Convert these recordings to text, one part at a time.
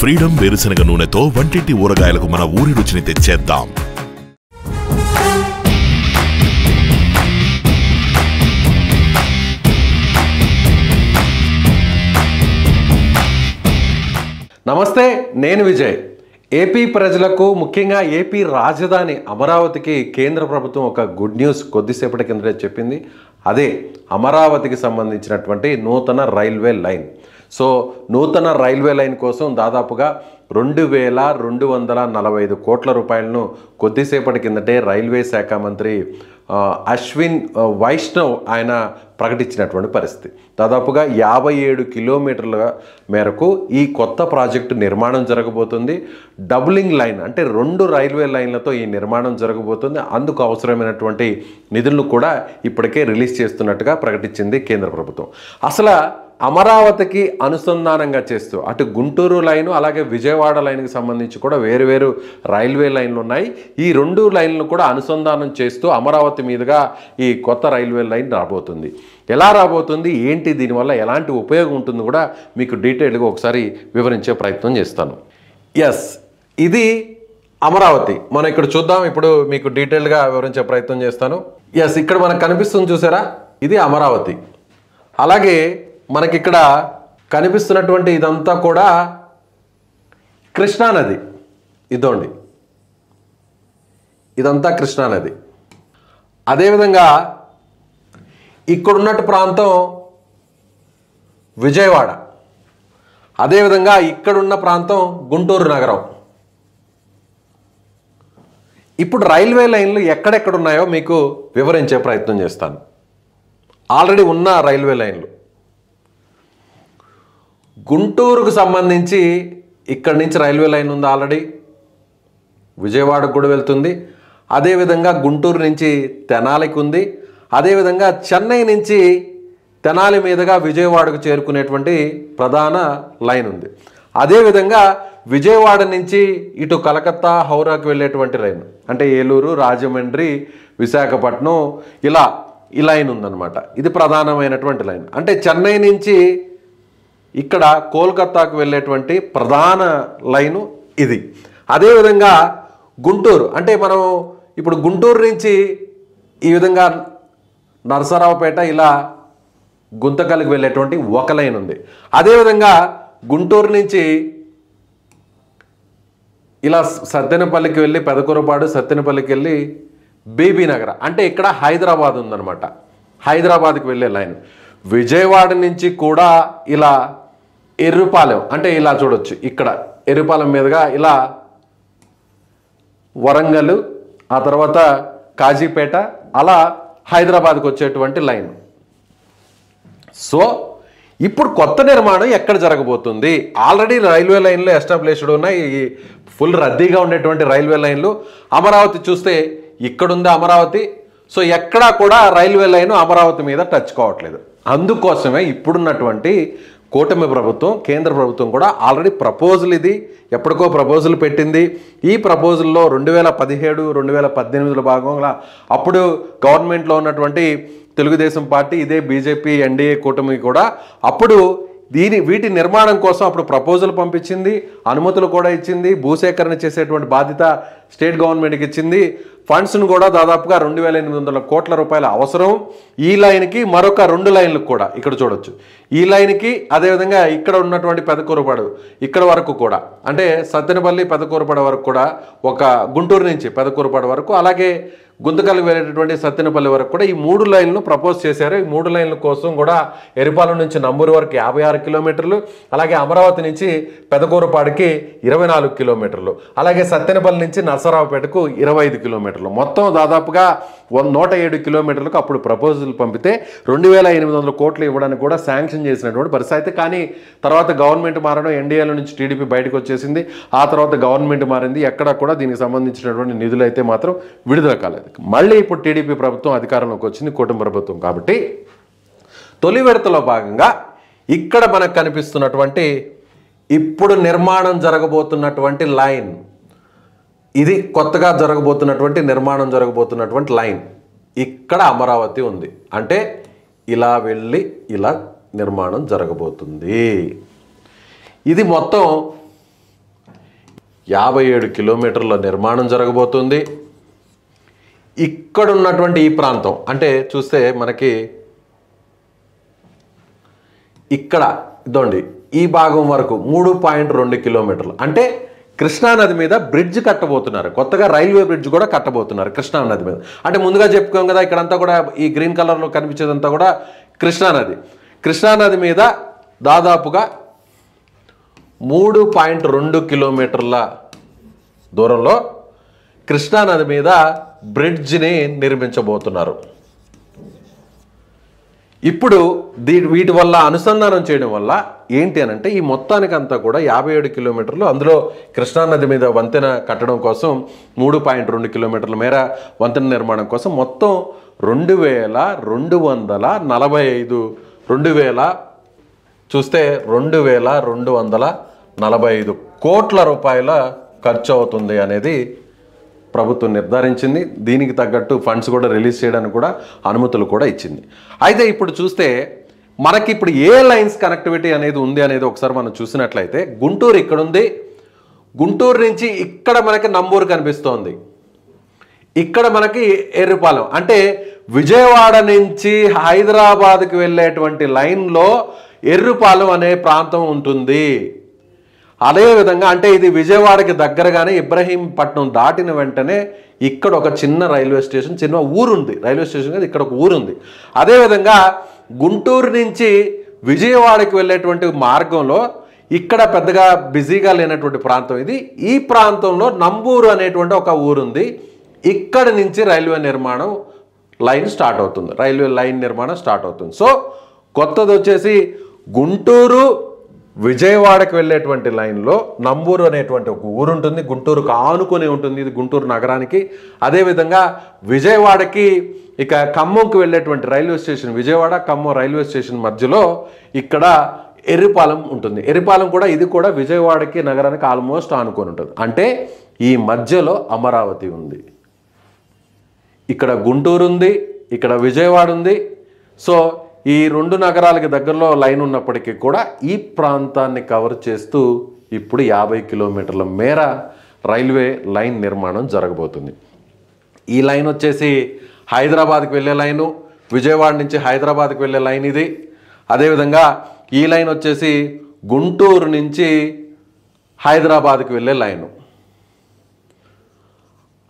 Freedom వేరుశనగ నూనెతో వంటింటి ఊరగాయలకు మన ఊరి రుచిని తెచ్చేద్దాం. నమస్తే, నేను విజయ్. ఏపీ ప్రజలకు, ముఖ్యంగా ఏపీ రాజధాని అమరావతికి కేంద్ర ప్రభుత్వం ఒక గుడ్ న్యూస్ కొద్దిసేపటి కిందటే చెప్పింది. అదే అమరావతికి సంబంధించినటువంటి నూతన రైల్వే లైన్. సో నూతన రైల్వే లైన్ కోసం దాదాపుగా 2245 కోట్ల రూపాయలను కొద్దిసేపటి కిందటే రైల్వే శాఖ మంత్రి అశ్విన్ వైష్ణవ్ ఆయన ప్రకటించినటువంటి పరిస్థితి. దాదాపుగా 57 కిలోమీటర్ల మేరకు ఈ కొత్త ప్రాజెక్టు నిర్మాణం జరగబోతుంది. డబులింగ్ లైన్ అంటే 2 రైల్వే లైన్లతో ఈ నిర్మాణం జరగబోతుంది. అందుకు అవసరమైనటువంటి నిధులను కూడా ఇప్పటికే రిలీజ్ చేస్తున్నట్టుగా ప్రకటించింది కేంద్ర ప్రభుత్వం. అసలు అమరావతికి అనుసంధానంగా చేస్తూ అటు గుంటూరు లైను అలాగే విజయవాడ లైన్కి సంబంధించి కూడా వేరువేరు రైల్వే లైన్లు ఉన్నాయి. ఈ 2 లైన్లను కూడా అనుసంధానం చేస్తూ అమరావతి మీదుగా ఈ కొత్త రైల్వే లైన్ రాబోతుంది. ఎలా రాబోతుంది, ఏంటి, దీనివల్ల ఎలాంటి ఉపయోగం ఉంటుంది కూడా మీకు డీటెయిల్గా ఒకసారి వివరించే ప్రయత్నం చేస్తాను. ఇది అమరావతి. మనం ఇక్కడ చూద్దాం. ఇప్పుడు మీకు డీటెయిల్గా వివరించే ప్రయత్నం చేస్తాను. ఇక్కడ మనకు కనిపిస్తుంది చూసారా, ఇది అమరావతి. అలాగే మనకి ఇక్కడ కనిపిస్తున్నటువంటి ఇదంతా కూడా కృష్ణానది. ఇదోండి, ఇదంతా కృష్ణానది. అదేవిధంగా ఇక్కడున్నట్టు ప్రాంతం విజయవాడ. అదేవిధంగా ఇక్కడున్న ప్రాంతం గుంటూరు నగరం. ఇప్పుడు రైల్వే లైన్లు ఎక్కడెక్కడున్నాయో మీకు వివరించే ప్రయత్నం చేస్తాను. ఆల్రెడీ ఉన్న రైల్వే లైన్లు గుంటూరుకు సంబంధించి ఇక్కడి నుంచి రైల్వే లైన్ ఉంది ఆల్రెడీ, విజయవాడకు కూడా వెళ్తుంది. అదేవిధంగా గుంటూరు నుంచి తెనాలికి ఉంది. అదేవిధంగా చెన్నై నుంచి తెనాలి మీదుగా విజయవాడకు చేరుకునేటువంటి ప్రధాన లైన్ ఉంది. అదేవిధంగా విజయవాడ నుంచి ఇటు కలకత్తా, హౌరాకు వెళ్ళేటువంటి లైన్ అంటే ఏలూరు, రాజమండ్రి, విశాఖపట్నం ఇలా ఈ లైన్ ఉందన్నమాట. ఇది ప్రధానమైనటువంటి లైన్. అంటే చెన్నై నుంచి ఇక్కడ కోల్కతాకు వెళ్ళేటువంటి ప్రధాన లైను ఇది. అదేవిధంగా గుంటూరు అంటే మనం ఇప్పుడు గుంటూరు నుంచి ఈ విధంగా నరసరావుపేట ఇలా గుంతకల్కి వెళ్ళేటువంటి ఒక లైన్ ఉంది. అదేవిధంగా గుంటూరు నుంచి ఇలా సత్తెనపల్లికి వెళ్ళి పెదకూరపాడు, సత్తెనపల్లికి వెళ్ళి బీబీ నగర్ అంటే ఇక్కడ హైదరాబాద్ ఉందన్నమాట. హైదరాబాద్కి వెళ్ళే లైన్. విజయవాడ నుంచి కూడా ఇలా ఎర్రుపాలెం అంటే ఇలా చూడొచ్చు, ఇక్కడ ఎర్రుపాలెం మీదుగా ఇలా వరంగల్, ఆ తర్వాత కాజీపేట, అలా హైదరాబాద్కి వచ్చేటువంటి లైన్. సో ఇప్పుడు కొత్త నిర్మాణం ఎక్కడ జరగబోతుంది? ఆల్రెడీ రైల్వే లైన్లు ఎస్టాబ్లిష్డ్ ఉన్నాయి, ఫుల్ రద్దీగా ఉండేటువంటి రైల్వే లైన్లు. అమరావతి చూస్తే ఇక్కడుంది అమరావతి. సో ఎక్కడా కూడా రైల్వే లైన్ అమరావతి మీద టచ్ కావట్లేదు. అందుకోసమే ఇప్పుడున్నటువంటి కూటమి ప్రభుత్వం, కేంద్ర ప్రభుత్వం కూడా ఆల్రెడీ ప్రపోజల్, ఇది ఎప్పటికో ప్రపోజల్ పెట్టింది. ఈ ప్రపోజల్లో 2017, 2018లో భాగంగా అప్పుడు గవర్నమెంట్లో ఉన్నటువంటి తెలుగుదేశం పార్టీ, ఇదే బీజేపీ ఎన్డీఏ కూటమి కూడా అప్పుడు వీటి నిర్మాణం కోసం అప్పుడు ప్రపోజల్ పంపించింది, అనుమతులు కూడా ఇచ్చింది, భూసేకరణ చేసేటువంటి బాధ్యత స్టేట్ గవర్నమెంట్కి ఇచ్చింది. ఫండ్స్ను కూడా దాదాపుగా 2800 కోట్ల రూపాయల అవసరం. ఈ లైన్కి మరొక 2 లైన్లకు కూడా ఇక్కడ చూడొచ్చు. ఈ లైన్కి అదేవిధంగా ఇక్కడ ఉన్నటువంటి పెదకూరపాడు ఇక్కడ వరకు కూడా అంటే సత్తెనపల్లి, పెదకూరపాడు వరకు కూడా, ఒక గుంటూరు నుంచి పెదకూరపాడు వరకు, అలాగే గుంతకల్కి వెళ్ళేటటువంటి సత్తెనపల్లి వరకు కూడా ఈ 3 లైన్లు ప్రపోజ్ చేశారు. ఈ 3 లైన్ల కోసం కూడా ఎరుపాలెం నుంచి నంబూరు వరకు 56 కిలోమీటర్లు, అలాగే అమరావతి నుంచి పెదకూరపాడుకి 24 కిలోమీటర్లు, అలాగే సత్తెనపల్లి నుంచి నరసరావుపేటకు 25 కిలోమీటర్లు, మొత్తం దాదాపుగా 107 కిలోమీటర్లకు అప్పుడు ప్రపోజల్ పంపితే 2800 కోట్లు ఇవ్వడానికి కూడా శాంక్షన్ చేసినటువంటి పరిస్థితి. కానీ తర్వాత గవర్నమెంట్ మారడం, ఎన్డీఏల నుంచి టీడీపీ బయటకు వచ్చేసింది. ఆ తర్వాత గవర్నమెంట్ మారింది, ఎక్కడ కూడా దీనికి సంబంధించినటువంటి నిధులు అయితే మాత్రం విడుదల కాలేదు. మళ్ళీ ఇప్పుడు టీడీపీ ప్రభుత్వం అధికారంలోకి వచ్చింది, కూటమి ప్రభుత్వం. కాబట్టి తొలి విడతలో భాగంగా ఇక్కడ మనకు కనిపిస్తున్నటువంటి ఇప్పుడు నిర్మాణం జరగబోతున్నటువంటి లైన్, ఇది కొత్తగా నిర్మాణం జరగబోతున్నటువంటి లైన్. ఇక్కడ అమరావతి ఉంది అంటే ఇలా వెళ్ళి ఇలా నిర్మాణం జరగబోతుంది. ఇది మొత్తం 57 కిలోమీటర్ల నిర్మాణం జరగబోతుంది. ఇక్కడ ఉన్నటువంటి ఈ ప్రాంతం అంటే చూస్తే మనకి ఇక్కడ ఇదండి ఈ భాగం వరకు 3.2 కిలోమీటర్లు అంటే కృష్ణానది మీద బ్రిడ్జ్ కట్టబోతున్నారు. కొత్తగా రైల్వే బ్రిడ్జ్ కూడా కట్టబోతున్నారు కృష్ణానది మీద. అంటే ముందుగా చెప్పుకోం కదా, ఇక్కడంతా కూడా ఈ గ్రీన్ కలర్లో కనిపించేదంతా కూడా కృష్ణానది. కృష్ణానది మీద దాదాపుగా 3.2 కిలోమీటర్ల దూరంలో కృష్ణానది మీద బ్రిడ్జ్ని నిర్మించబోతున్నారు. ఇప్పుడు వీటి వల్ల అనుసంధానం చేయడం వల్ల ఏంటి అని అంటే ఈ మొత్తానికంతా కూడా 57 కిలోమీటర్లు, అందులో కృష్ణానది మీద వంతెన కట్టడం కోసం 3.2 కిలోమీటర్ల మేర వంతెన నిర్మాణం కోసం మొత్తం 2245 కోట్ల రూపాయల ఖర్చు అవుతుంది అనేది ప్రభుత్వం నిర్ధారించింది. దీనికి తగ్గట్టు ఫండ్స్ కూడా రిలీజ్ చేయడానికి కూడా అనుమతులు కూడా ఇచ్చింది. అయితే ఇప్పుడు చూస్తే మనకి ఇప్పుడు ఏ లైన్స్ కనెక్టివిటీ అనేది ఉంది అనేది ఒకసారి మనం చూసినట్లయితే గుంటూరు ఇక్కడ ఉంది. గుంటూరు నుంచి ఇక్కడ మనకి నంబూరు కనిపిస్తోంది. ఇక్కడ మనకి ఎర్రిపాలెం అంటే విజయవాడ నుంచి హైదరాబాద్కి వెళ్ళేటువంటి లైన్లో ఎర్రిపాలెం అనే ప్రాంతం ఉంటుంది. అదేవిధంగా అంటే ఇది విజయవాడకి దగ్గరగానే ఇబ్రహీంపట్నం దాటిన వెంటనే ఇక్కడ ఒక చిన్న రైల్వే స్టేషన్, చిన్న ఊరుంది. రైల్వే స్టేషన్ కదా, ఇక్కడ ఒక ఊరుంది. అదేవిధంగా గుంటూరు నుంచి విజయవాడకి వెళ్ళేటువంటి మార్గంలో ఇక్కడ పెద్దగా బిజీగా లేనటువంటి ప్రాంతం ఇది. ఈ ప్రాంతంలో నంబూరు అనేటువంటి ఒక ఊరుంది. ఇక్కడ నుంచి రైల్వే నిర్మాణం లైన్ స్టార్ట్ అవుతుంది. రైల్వే లైన్ నిర్మాణం స్టార్ట్ అవుతుంది. సో కొత్తది వచ్చేసి గుంటూరు విజయవాడకి వెళ్ళేటువంటి లైన్లో నంబూరు అనేటువంటి ఒక ఊరు ఉంటుంది. గుంటూరుకు ఆనుకొని ఉంటుంది ఇది గుంటూరు నగరానికి. అదేవిధంగా విజయవాడకి ఇక ఖమ్మంకి వెళ్ళేటువంటి railway station, Vijayawada Khammam railway station మధ్యలో ఇక్కడ ఎర్రిపాలెం ఉంటుంది. ఎర్రిపాలెం కూడా ఇది కూడా విజయవాడకి నగరానికి ఆల్మోస్ట్ ఆనుకొని ఉంటుంది. అంటే ఈ మధ్యలో అమరావతి ఉంది. ఇక్కడ గుంటూరు ఉంది, ఇక్కడ విజయవాడ ఉంది. సో ఈ రెండు నగరాలకి దగ్గరలో లైన్ ఉన్నప్పటికీ కూడా ఈ ప్రాంతాన్ని కవర్ చేస్తూ ఇప్పుడు 50 కిలోమీటర్ల మేర రైల్వే లైన్ నిర్మాణం జరగబోతుంది. ఈ లైన్ వచ్చేసి హైదరాబాద్కి వెళ్ళే లైను, విజయవాడ నుంచి హైదరాబాద్కి వెళ్ళే లైన్ ఇది. అదేవిధంగా ఈ లైన్ వచ్చేసి గుంటూరు నుంచి హైదరాబాద్కి వెళ్ళే లైను.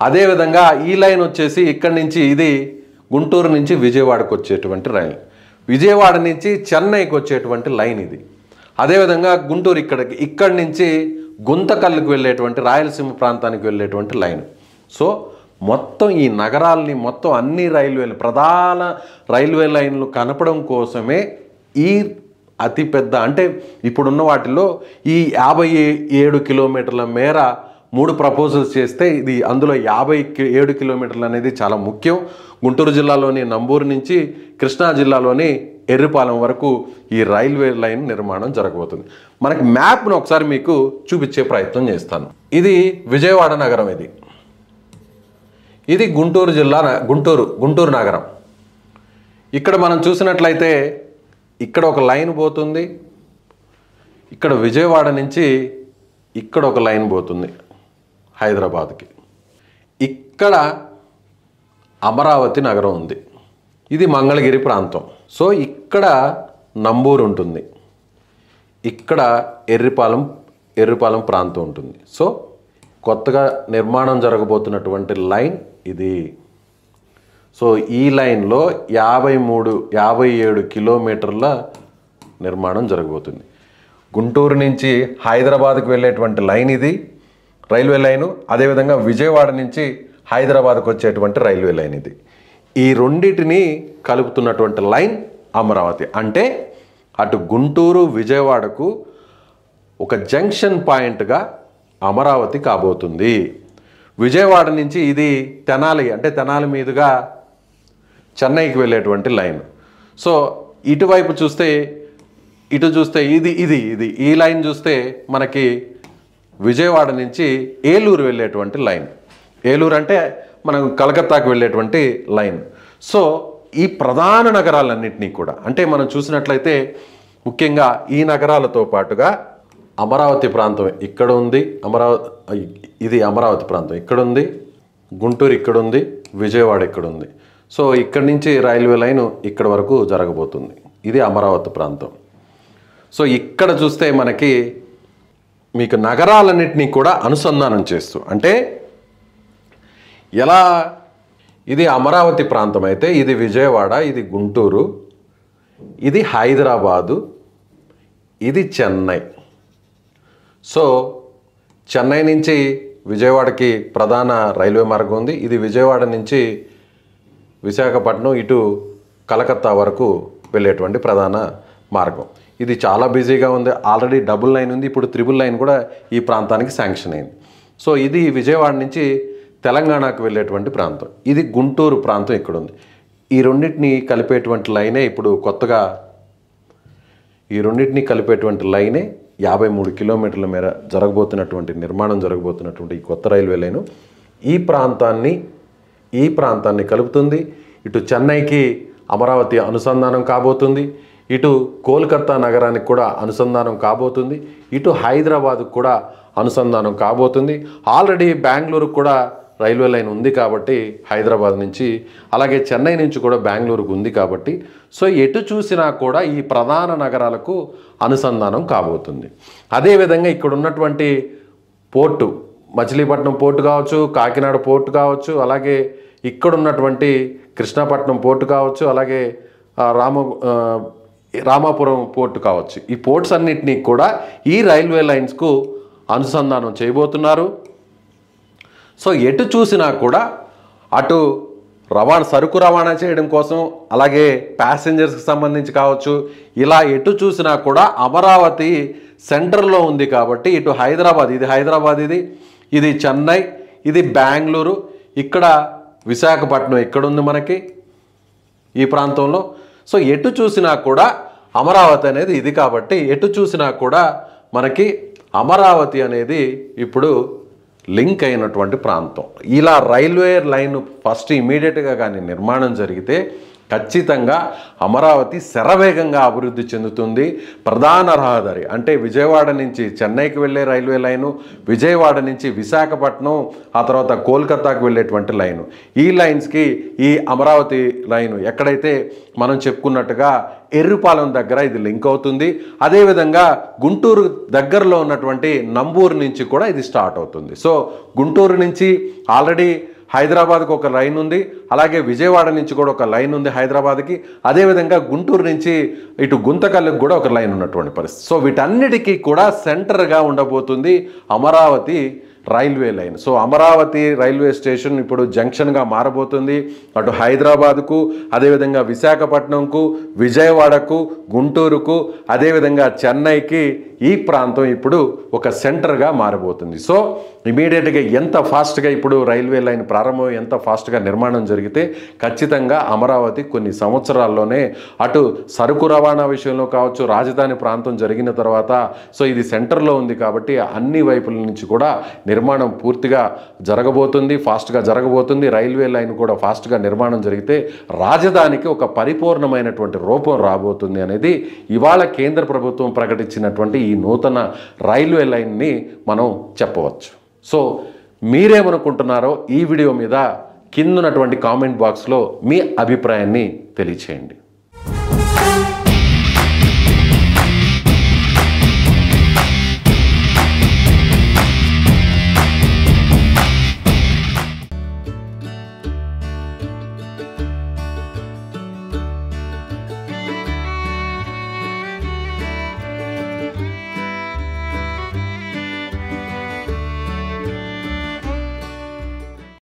అదేవిధంగా ఈ లైన్ వచ్చేసి ఇక్కడి నుంచి ఇది గుంటూరు నుంచి విజయవాడకు వచ్చేటువంటి రైలు, విజయవాడ నుంచి చెన్నైకి వచ్చేటువంటి లైన్ ఇది. అదేవిధంగా గుంటూరు ఇక్కడి నుంచి గుంతకల్లుకు వెళ్ళేటువంటి రాయలసీమ ప్రాంతానికి వెళ్ళేటువంటి లైన్. సో మొత్తం ఈ నగరాలని మొత్తం అన్ని రైల్వేలు ప్రధాన రైల్వే లైన్లు కనపడం కోసమే ఈ అతిపెద్ద అంటే ఇప్పుడున్న వాటిలో ఈ 57 కిలోమీటర్ల మేర 3 ప్రపోజల్స్ చేస్తే ఇది అందులో 57 కిలోమీటర్లు అనేది చాలా ముఖ్యం. గుంటూరు జిల్లాలోని నంబూరు నుంచి కృష్ణా జిల్లాలోని ఎర్రిపాలెం వరకు ఈ రైల్వే లైన్ నిర్మాణం జరగబోతుంది. మనకి మ్యాప్ను ఒకసారి మీకు చూపించే ప్రయత్నం చేస్తాను. ఇది విజయవాడ నగరం, ఇది గుంటూరు జిల్లా, గుంటూరు నగరం. ఇక్కడ మనం చూసినట్లయితే ఇక్కడ ఒక లైన్ పోతుంది. ఇక్కడ విజయవాడ నుంచి ఇక్కడ ఒక లైన్ పోతుంది హైదరాబాద్కి. ఇక్కడ అమరావతి నగరం ఉంది. ఇది మంగళగిరి ప్రాంతం. సో ఇక్కడ నంబూరు ఉంటుంది, ఇక్కడ ఎర్రిపాలెం ప్రాంతం ఉంటుంది. సో కొత్తగా నిర్మాణం జరగబోతున్నటువంటి లైన్ ఇది. సో ఈ లైన్లో 57 కిలోమీటర్ల నిర్మాణం జరగబోతుంది. గుంటూరు నుంచి హైదరాబాద్కి వెళ్ళేటువంటి లైన్ ఇది రైల్వే లైను. అదేవిధంగా విజయవాడ నుంచి హైదరాబాద్కు వచ్చేటువంటి రైల్వే లైన్ ఇది. ఈ రెండింటిని కలుపుతున్నటువంటి లైన్ అమరావతి. అంటే అటు గుంటూరు విజయవాడకు ఒక జంక్షన్ పాయింట్గా అమరావతి కాబోతుంది. విజయవాడ నుంచి ఇది తెనాలి, అంటే తెనాలి మీదుగా చెన్నైకి వెళ్ళేటువంటి లైన్. సో ఇటువైపు చూస్తే ఇది ఈ లైన్ చూస్తే మనకి విజయవాడ నుంచి ఏలూరు వెళ్ళేటువంటి లైన్. ఏలూరు అంటే మనం కలకత్తాకు వెళ్ళేటువంటి లైన్. సో ఈ ప్రధాన నగరాలన్నింటినీ కూడా అంటే మనం చూసినట్లయితే ముఖ్యంగా ఈ నగరాలతో పాటుగా అమరావతి ప్రాంతం ఇక్కడ ఉంది, ఇది అమరావతి ప్రాంతం ఇక్కడ ఉంది, గుంటూరు ఇక్కడ ఉంది, విజయవాడ ఇక్కడ ఉంది. సో ఇక్కడి నుంచి రైల్వే లైన్ ఇక్కడ వరకు జరగబోతుంది. ఇది అమరావతి ప్రాంతం. సో ఇక్కడ చూస్తే మనకి మీకు నగరాలన్నింటినీ కూడా అనుసంధానం చేస్తూ, అంటే ఎలా, ఇది అమరావతి ప్రాంతం అయితే ఇది విజయవాడ, ఇది గుంటూరు, ఇది హైదరాబాదు, ఇది చెన్నై. సో చెన్నై నుంచి విజయవాడకి ప్రధాన రైల్వే మార్గం ఉంది. ఇది విజయవాడ నుంచి విశాఖపట్నం ఇటు కలకత్తా వరకు వెళ్ళేటువంటి ప్రధాన మార్గం. ఇది చాలా బిజీగా ఉంది. ఆల్రెడీ డబుల్ లైన్ ఉంది, ఇప్పుడు త్రిబుల్ లైన్ కూడా ఈ ప్రాంతానికి శాంక్షన్ అయింది. సో ఇది విజయవాడ నుంచి తెలంగాణకు వెళ్ళేటువంటి ప్రాంతం. ఇది గుంటూరు ప్రాంతం ఇక్కడ ఉంది. ఈ రెండింటిని కలిపేటువంటి లైనే ఇప్పుడు కొత్తగా, ఈ రెండింటిని కలిపేటువంటి లైనే 53 కిలోమీటర్ల మేర నిర్మాణం జరగబోతున్నటువంటి ఈ కొత్త రైల్వే లైను ఈ ప్రాంతాన్ని కలుపుతుంది. ఇటు చెన్నైకి అమరావతి అనుసంధానం కాబోతుంది, ఇటు కోల్కతా నగరానికి కూడా అనుసంధానం కాబోతుంది, ఇటు హైదరాబాద్కు కూడా అనుసంధానం కాబోతుంది. ఆల్రెడీ బెంగళూరుకు కూడా రైల్వే లైన్ ఉంది కాబట్టి హైదరాబాద్ నుంచి, అలాగే చెన్నై నుంచి కూడా బెంగళూరుకు ఉంది కాబట్టి, సో ఎటు చూసినా కూడా ఈ ప్రధాన నగరాలకు అనుసంధానం కాబోతుంది. అదేవిధంగా ఇక్కడ ఉన్నటువంటి పోర్టు, మచిలీపట్నం పోర్టు కావచ్చు, కాకినాడ పోర్టు కావచ్చు, అలాగే ఇక్కడ ఉన్నటువంటి కృష్ణపట్నం పోర్టు కావచ్చు, అలాగే రామాపురం పోర్టు కావచ్చు, ఈ పోర్ట్స్ అన్నిటినీ కూడా ఈ రైల్వే లైన్స్కు అనుసంధానం చేయబోతున్నారు. సో ఎటు చూసినా కూడా అటు సరుకు రవాణా చేయడం కోసం, అలాగే ప్యాసింజర్స్కి సంబంధించి కావచ్చు, ఇలా ఎటు చూసినా కూడా అమరావతి సెంటర్లో ఉంది కాబట్టి ఇటు హైదరాబాద్, ఇది చెన్నై, ఇది బెంగళూరు, ఇక్కడ విశాఖపట్నం ఇక్కడ ఉంది మనకి ఈ ప్రాంతంలో. సో ఎటు చూసినా కూడా అమరావతి అనేది ఇది కాబట్టి ఎటు చూసినా కూడా మనకి అమరావతి అనేది ఇప్పుడు లింక్ అయినటువంటి ప్రాంతం. ఇలా రైల్వే లైన్ ఫస్ట్ ఇమీడియట్గా కానీ నిర్మాణం జరిగితే ఖచ్చితంగా అమరావతి శరవేగంగా అభివృద్ధి చెందుతుంది. ప్రధాన రహదారి అంటే విజయవాడ నుంచి చెన్నైకి వెళ్ళే రైల్వే లైను, విజయవాడ నుంచి విశాఖపట్నం, ఆ తర్వాత కోల్కతాకు వెళ్ళేటువంటి లైను, ఈ లైన్స్కి ఈ అమరావతి లైను ఎక్కడైతే మనం చెప్పుకున్నట్టుగా ఎర్రుపాలెం దగ్గర ఇది లింక్ అవుతుంది. అదేవిధంగా గుంటూరు దగ్గరలో ఉన్నటువంటి నంబూరు నుంచి కూడా ఇది స్టార్ట్ అవుతుంది. సో గుంటూరు నుంచి ఆల్రెడీ హైదరాబాద్కు ఒక లైన్ ఉంది, అలాగే విజయవాడ నుంచి కూడా ఒక లైన్ ఉంది హైదరాబాద్కి, అదేవిధంగా గుంటూరు నుంచి ఇటు గుంతకల్లుకు కూడా ఒక లైన్ ఉన్నటువంటి పరిస్థితి. సో వీటన్నిటికీ కూడా సెంటర్గా ఉండబోతుంది Amaravati railway line. So Amaravati railway station ఇప్పుడు జంక్షన్గా మారబోతుంది. అటు హైదరాబాద్కు, అదేవిధంగా విశాఖపట్నంకు, విజయవాడకు, గుంటూరుకు, అదేవిధంగా చెన్నైకి ఈ ప్రాంతం ఇప్పుడు ఒక సెంటర్గా మారబోతుంది. సో ఇమీడియట్గా ఎంత ఫాస్ట్గా ఇప్పుడు రైల్వే లైన్ ప్రారంభం, ఎంత ఫాస్ట్గా నిర్మాణం జరిగితే ఖచ్చితంగా అమరావతి కొన్ని సంవత్సరాల్లోనే అటు సరుకు రవాణా విషయంలో కావచ్చు, రాజధాని ప్రాంతం జరిగిన తర్వాత సో ఇది సెంటర్లో ఉంది కాబట్టి అన్ని వైపుల నుంచి కూడా నిర్మాణం పూర్తిగా జరగబోతుంది, ఫాస్ట్గా జరగబోతుంది. రైల్వే లైన్ కూడా ఫాస్ట్గా నిర్మాణం జరిగితే రాజధానికి ఒక పరిపూర్ణమైనటువంటి రూపం రాబోతుంది అనేది ఇవాళ కేంద్ర ప్రభుత్వం ప్రకటించినటువంటి ఈ నూతన రైల్వే లైన్ని మనం చెప్పవచ్చు. సో మీరేమనుకుంటున్నారో ఈ వీడియో మీద కింద ఉన్నటువంటి కామెంట్ బాక్స్లో మీ అభిప్రాయాన్ని తెలియచేయండి.